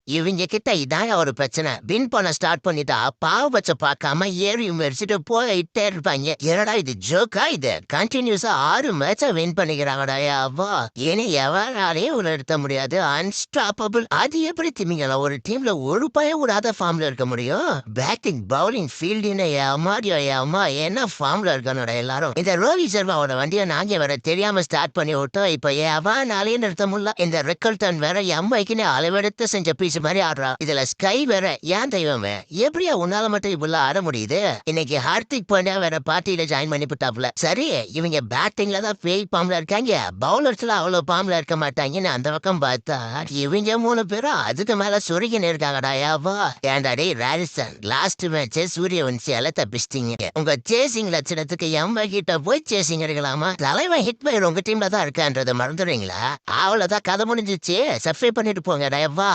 இவங்க கிட்ட இதான் ஒரு பிரச்சனை. வின் பண்ண ஸ்டார்ட் பண்ணிட்டா பாவபட்சம் பார்க்காம ஏறி மிதிச்சுட்டு போயிட்டே இருப்பாங்க. என்னடா இது ஜோக்கா இது? கண்டினியூஸா 6 மேட்ச வின் பண்ணிக்கிறாங்கடா. அவ்வா இனி எவராலையும் நிறுத்த முடியாது. அன்ஸ்டாப்பபிள். அது எப்படி திமிங்கலாம் ஒரு டீம்ல ஒரு பய விடாத ஃபார்ம்ல இருக்க முடியும்? பேட்டிங் பவுலிங் ஃபீல்டிங் ஏமாடியோ ஏமா என்ன ஃபார்ம்ல இருக்கணும்டா எல்லாரும். இந்த ரோஹித் சர்மாவோட வண்டியை நாங்க வேற தெரியாம ஸ்டார்ட் பண்ணி விட்டோம். இப்ப எவனாலையும் நிறுத்த முடியல. இந்த ரெக்கல்டன் வேற எம்ஐக்குன்னு அளவெடுத்து செஞ்ச பீஸ் மாதிரி ஆடுறா. இதுல ஸ்கை வேற ஏன் தெய்வமே எப்படியா உன்னால மட்டும் இப்படிலாம் ஆட முடியுது? இன்னைக்கு ஹார்திக் பாண்டியா வேற பார்ட்டியில ஜாயின் பண்ணி போட்டாப்ல. சரி இவங்க பேட்டிங்ல தான் பேய் பாம்புல இருக்காங்க, பவுலர்ஸ்ல அவ்வளவு பாம்புல இருக்க மாட்டாங்கன்னு அந்த பக்கம் பார்த்தா இவங்க 3 பேரும் அதுக்கு மேல சுருகின்னு இருக்காங்கடா. யாவா ஏன்டா டேய் ராஜஸ்தான் லாஸ்ட் மேட்ச் சூரியவன்சியால தப்பிச்சிட்டீங்க. உங்க சேசிங் லட்சணத்துக்கு எம்ப கிட்ட போய் சேசிங் எடுக்கலாமா? தலைவன் ஹிட் பயிர் உங்க டீம்ல தான் இருக்கான்றத மறந்துடுறீங்களா? அவ்வளவுதான் கதை முடிஞ்சிச்சு. சப்ஸ்கிரைப் பண்ணிட்டு போங்க டயவா.